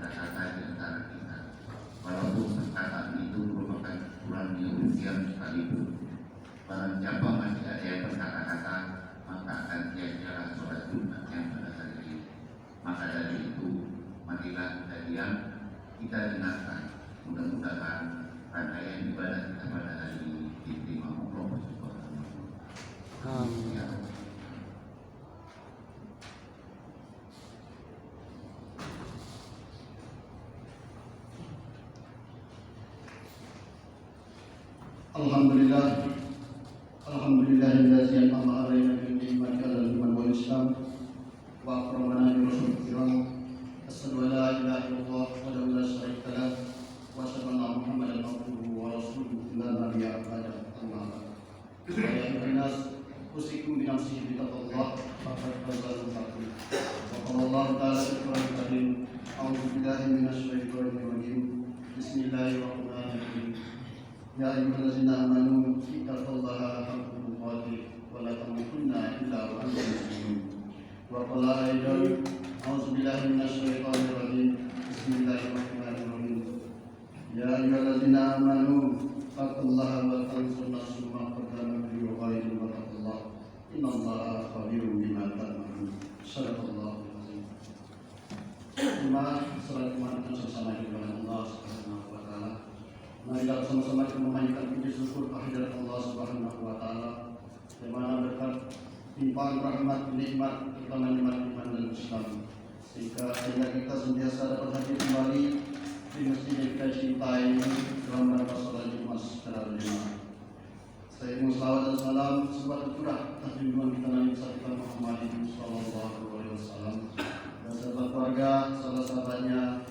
kata-kata di antara kita, walaupun perkataan itu merupakan ukuran yang ujian sekalipun. Barang siapa masih ada yang berkata-kata, maka akan sia-sialah sholat Jumat yang pada hari ini. Maka dari itu, marilah kita diam, kita dengarkan. Mudah-mudahan rangkaian ibadah kita pada hari ini diterima Allah Subhanahu wa Ta'ala. Amin. Alhamdulillah, alhamdulillahillazi an'ama 'alaina bil ni'mati al iman wal islam wa akramana bi rasulil kiram. Asyhadu an la ilaha illallah wa la syarika lah wa asyhadu anna Muhammadan abduhu wa rasuluhu la nabiyya ba'da. Amma ba'd. Ya ayyuhannas, usikum bi nafsi bi taqwallah faqad fazal muttaqin. Wa qala Allah ta'ala fil Qur'anil karim, a'udzu billahi minasy syaithanir rajim. Bismillahirrahmanirrahim. Ya ayyuhallazina amanu ittaqullaha haqqa tuqatih wa la tamutunna illa wa antum muslimun. Wa qala aidan, a'udzu billahi minasy syaithanir rajim. Bismillahirrahmanirrahim. Ya ayyuhallazina amanu ittaqullaha wa tanzur nafsum ma qaddamat lighadin wa taqullaha innallaha khabirun bima ta'malun. Shadaqallahu al-azim. Jemaah salat Jumat bersama dengan Allah Subhanahu wa Ta'ala. Marilah sama-sama kita memanjatkan puji syukur kehadirat Allah Subhanahu wa Ta'ala, di mana berkat limpahan rahmat nikmat terutama nikmat iman dan Islam, sehingga kita senantiasa dapat hadir kembali di masjid yang kita cintai dalam rangka salat Jumat secara berjamaah. Saya ingin selawat dan salam sebuah tercurah atas junjungan kita Nabi kita Muhammad sallallahu alaihi wasallam dan serta keluarga, sahabat-sahabatnya,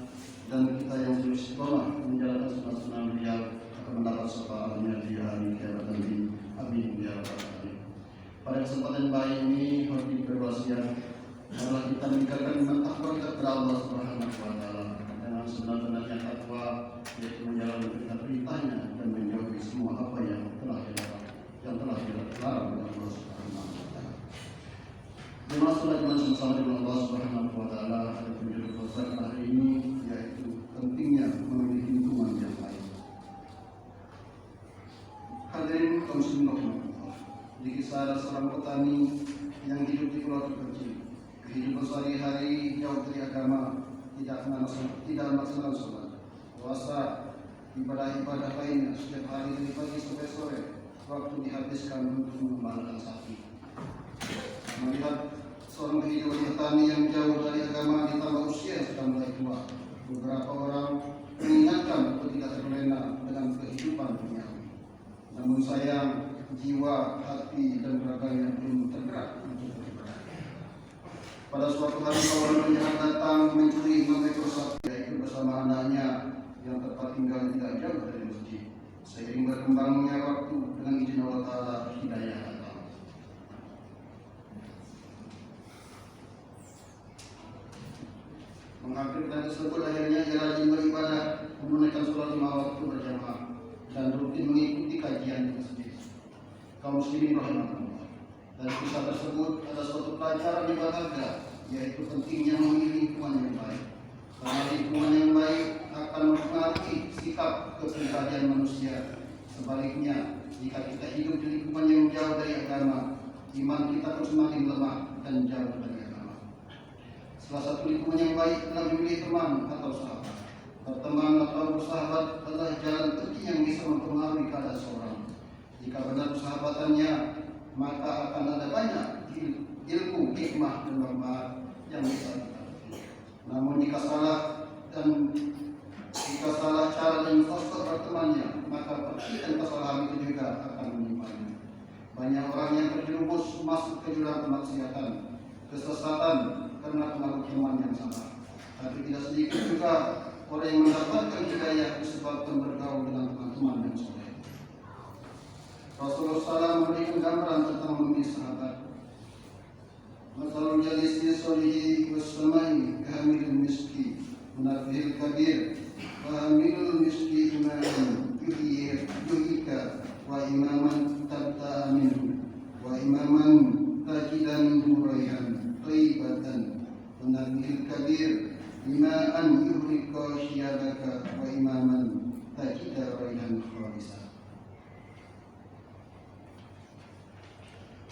dan kita yang terus istiqomah menjalankan sunnah-sunnah beliau akan mendapat syafaatnya di hari kiamat nanti. Amin ya rabbal alamin. Pada kesempatan baik ini, hadirin berwasiat, marilah kita meningkatkan iman takwa kita kepada Allah Subhanahu wa Ta'ala dengan sebenar-benarnya takwa, yaitu menjalankan perintah-perintahnya dan menjauhi semua apa yang telah dilarang oleh Allah Subhanahu wa Ta'ala. Jemaah salat Jumat bersama dengan Allah Subhanahu wa Ta'ala, ada penjuru besar hari ini, yaitu pentingnya memiliki lingkungan yang baik. Hadirin kaum muslimin rahimahullah, di kisah ada seorang petani yang hidup di pulau terpencil. Kehidupan sehari-hari jauh dari agama, tidak melaksanakan sholat, puasa, ibadah-ibadah lainnya. Setiap hari dari pagi sampai sore, waktu dihabiskan untuk mengembalakan sapi. Melihat seorang kehidupan petani yang jauh dari agama ditambah usia yang sudah mulai tua, beberapa orang mengingatkan untuk tidak terlena dengan kehidupan duniawi. Namun sayang, jiwa, hati, dan raganya belum tergerak untuk beribadah. Pada suatu hari kawan penjahat datang mencuri 5 ekor sapi, yaitu bersama anaknya yang tempat tinggal tidak jauh dari masjid. Seiring berkembangnya waktu, dengan izin Allah Ta'ala, hidayah datang. Menghampiri tersebut, akhirnya ia rajin beribadah, menunaikan sholat 5 waktu berjamaah dan rutin mengikuti kajian di masjid. Kaum muslimin rahimahullah, dari kisah tersebut ada suatu pelajaran yang berharga, yaitu pentingnya memilih lingkungan yang baik. Karena lingkungan yang baik akan mempengaruhi sikap kepribadian manusia. Sebaliknya, jika kita hidup di lingkungan yang jauh dari agama, iman kita pun semakin lemah dan jauh dari agama. Salah satu lingkungan yang baik adalah memilih teman atau sahabat. Berteman atau bersahabat adalah jalan penting yang bisa mempengaruhi keadaan seorang. Jika benar persahabatannya, maka akan ada banyak ilmu, hikmah, dan manfaat yang bisa kita petik. Namun jika salah cara dan faktor bertemannya, maka percikan kesalahan itu juga akan menimpanya. Banyak orang yang terjerumus masuk ke jurang kemaksiatan, kesesatan karena pengaruh teman yang salah. Tapi tidak sedikit juga orang yang mendapatkan hidayah disebabkan bergaul dengan teman-teman yang soleh. Rasulullah SAW memberikan gambaran tentang memilih sahabat. Masalul jalisi solihi wassamai kahamilul miski munafihil kabir kahamilul miski imaman yuhika wa imaman tabta aminu wa imaman tajidan huraihan taibatan munafihil kabir lima an yuhrika syiyadaka wa imaman tajida raihan khalisa.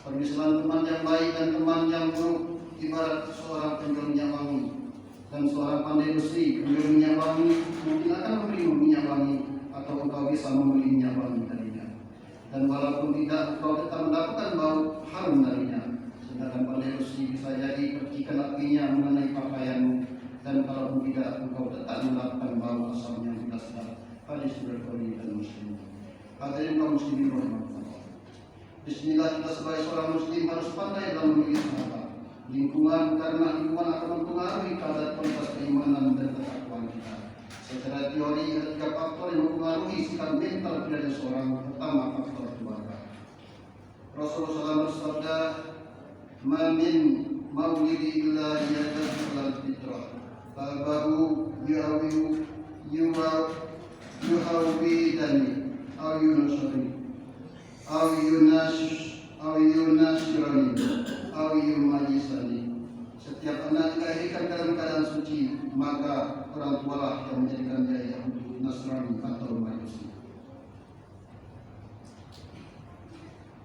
Permisalan teman yang baik dan teman yang buruk ibarat seorang penjual minyak wangi dan seorang pandai besi penjual minyak wangi mungkin akan memberimu minyak wangi atau engkau bisa membeli minyak wangi darinya. Dan walaupun tidak, engkau tetap mendapatkan bau harum darinya. Sedangkan pandai besi bisa jadi percikan apinya mengenai pakaianmu, dan kalaupun tidak, engkau tetap mendapatkan bau asam yang tidak sedap. Hadis Bukhari dan Muslim. Hadirin kaum muslimin rahimahullah. Bismillah, kita sebagai seorang muslim harus pandai dalam memilih sahabat. Lingkungan, karena lingkungan akan mempengaruhi kadar kualitas keimanan dan ketakwaan kita. Secara teori, ada 3 faktor yang mempengaruhi sikap mental pribadi seorang. Pertama, faktor keluarga. Rasulullah SAW bersabda, "Ma min maulidi illa yadatu alal fitrah, fabahu yuhawidani, au yunasiri, au yunasirani, au yumajisani." Setiap anak dilahirkan dalam keadaan suci, maka orang tualah yang menjadikan dia Yahudi, Nasrani atau Majusi.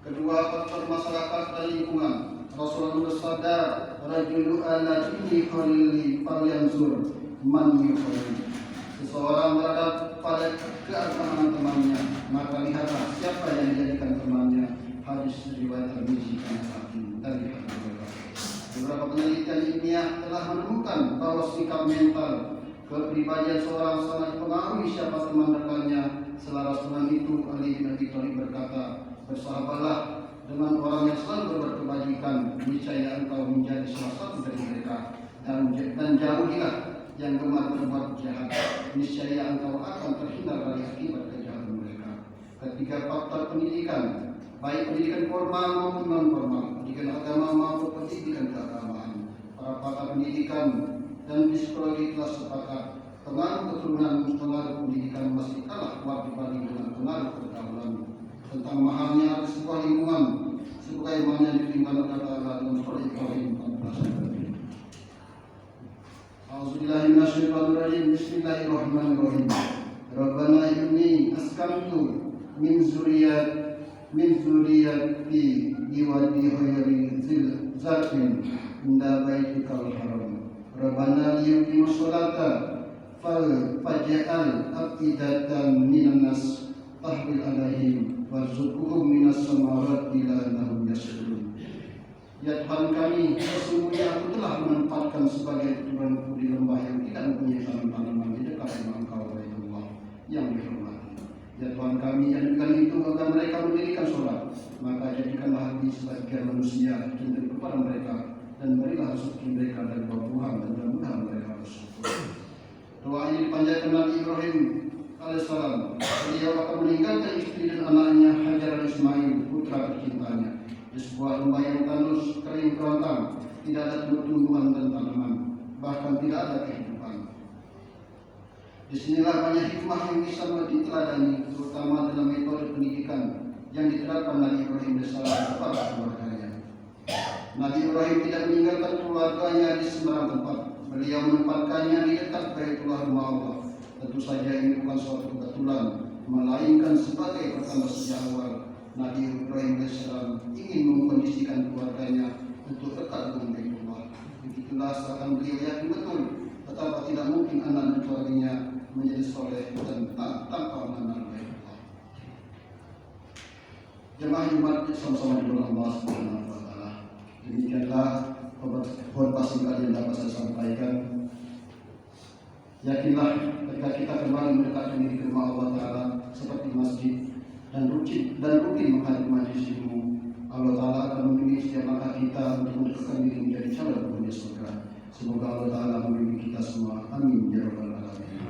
Kedua, faktor masyarakat dan lingkungan. Rasulullah bersabda, "Rajulu ala dini khalili falyanzur man yukhalil." Seseorang berada pada keagamaan temannya, maka lihatlah siapa yang dijadikan temannya. Hadis riwayat Tirmidzi dari Abu Hurairah. Beberapa penelitian ilmiah telah menemukan bahwa sikap mental kepribadian seorang sangat dipengaruhi siapa teman dekatnya. Selaras dengan itu, Ali bin Abi Thalib berkata, "Bersahabatlah dengan orang yang selalu berbuat kebajikan, niscaya engkau menjadi salah satu dari mereka, dan jauhilah yang gemar berbuat jahat, niscaya engkau akan terhindar dari akibat kejahatan mereka." Ketiga, faktor pendidikan, baik pendidikan formal maupun non formal, pendidikan agama maupun pendidikan keagamaan. Para pakar pendidikan dan psikologi telah sepakat pengaruh keturunan, pengaruh pendidikan masih kalah kuat dibanding dengan pengaruh pergaulan. Tentang mahalnya sebuah lingkungan, sebagaimana ditinggalkan oleh Allah dalam surah Ibrahim 14. A'udzubillahi minasyaitonirrajim. Bismillahirrahmanirrahim. Rabbana inni askantu min zuriyati biwadi ghairi zakin inda baitikal haram. Rabbana liyuqimus sholata faj'al afidatan minan nas tahwil alaihim warzuqhum minas samarati la'allahum yashkurun. Ya Tuhan kami, sesungguhnya aku telah menempatkan sebagai keturunanku di lembah yang tidak mempunyai tanaman di dekat rumah Engkau, Baitullah yang dihormati. Ya Tuhan kami, jadikan itu agar mereka mendirikan sholat, maka jadikanlah hati sebagian manusia cenderung kepada mereka, dan berilah rezeki mereka dari buah-buahan, dan mudah-mudahan mereka bersyukur. Doa ini dipanjatkan Nabi Ibrahim alaihissalam. Beliau akan meninggalkan istri dan anaknya Hajar dan Ismail, putra tercintanya, di sebuah lembah yang tandus, kering kerontang, tidak ada tumbuhan dan tanaman, bahkan tidak ada kehidupan. Disinilah banyak hikmah yang bisa diteladani, terutama dalam metode pendidikan yang diterapkan Nabi Ibrahim alaihissalam kepada keluarganya. Nabi Ibrahim tidak meninggalkan keluarganya di sembarang tempat. Beliau menempatkannya di dekat Baitullah rumah Allah. Tentu saja ini bukan suatu kebetulan, melainkan sebagai pertanda sejak awal Nabi Ibrahim AS ingin mengkondisikan keluarganya untuk dekat dengan Baitullah. Begitulah seakan beliau yakin betul betapa tidak mungkin anak dan keluarganya menjadi soleh dan tanpa mengenal Baitullah. Jemaah Jumat sama-sama di dalam Allah Subhanahu wa taala. Demikianlah khotbah singkat yang dapat saya sampaikan. Yakinlah ketika kita kembali mendekatkan diri ke rumah Allah Ta'ala seperti masjid dan rutin menghadiri majelis ilmu, Allah Ta'ala akan memilih setiap langkah kita untuk mendekatkan diri menjadi calon penghuni surga. Semoga Allah Ta'ala membimbing kita semua. Amin ya rabbal alamin.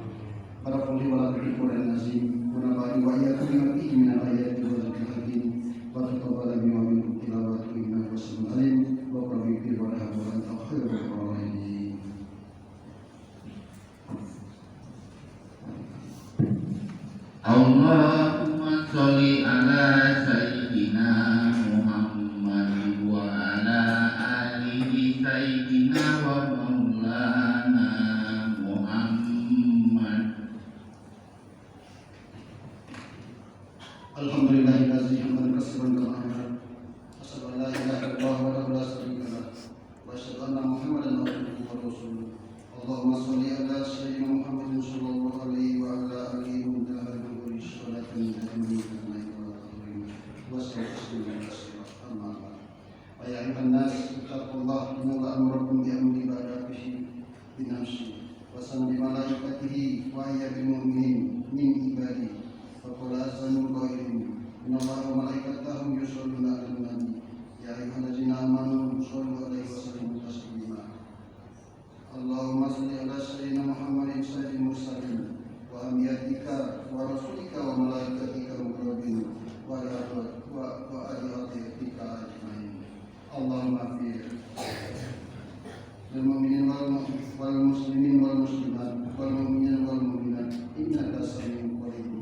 Para penghuni wala Quran azim, munabari wa iyyakum bima fihi min al-ayati wa dzikril hakim, wa taqabbal minna wa minkum tilawatu innahu sami'un alim, wa qul bi wa rahmatullahi wa barakatuh. Allahumma sholli ala sayyidina Muhammad wa ala alihi sayyidina wa maulana Alhamdulillahillazi hamdan katsiran kama amara. Asyhadu an la ilaha illallah wahdahu la syarika lah. Wa asyhadu anna Muhammadan abduhu wa rasuluh. Allahumma shalli ala sayyidina Muhammadin sallallahu alaihi wa ala alihi wa sahbihi salatan daiman wa sallallahu amma ba'd. Ya ayuhan nas ittaqullaha inna amrakum bi amri ibadatihi bi nafsi wa sanbi malaikatihi wa ya bil mu'minin min ibadihi. Faqala azza wa jalla inna Allaha wa malaikatahu yusholluna 'alan nabi ya ayyuhallazina amanu shollu 'alaihi wa sallimu taslima. Allahumma shalli ala sayyidina Muhammadin sayyidil mursalin wa anbiyaika wa rasulika wa malaikatika muqarrabin wa alihatika ajmain. Allahumma fir lil mu'minin wal muslimin wal muslimat wal mu'minin wal mu'minat innaka sami'un qaribun.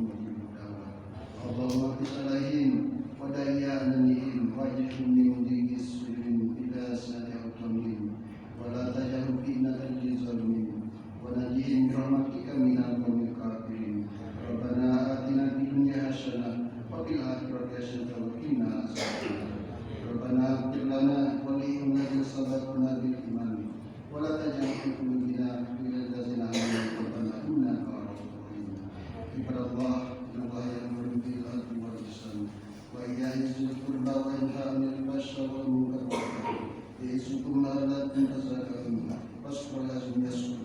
Allahumma bisalahim wa dayyanihim wajhum min digis sulim ila sadi'atumim wa la tajahum fitnatal jizalimin wa najihim birahmatika minal qawmil kafirin. Rabbana atina fid dunya hasanah wa fil akhirati hasanah wa qina adzabannar. Rabbana ighfir lana wa li ikhwanina sabaquna bil iman wa la taj'al fi qulubina ghillan lil ladzina amanu rabbana innaka ra'ufur rahim. Ibadallah وإياه القربى وينهى عن الفحشاء والمنكر والبغي يعظكم لعلكم تذكرون فاذكروا الله يذكركم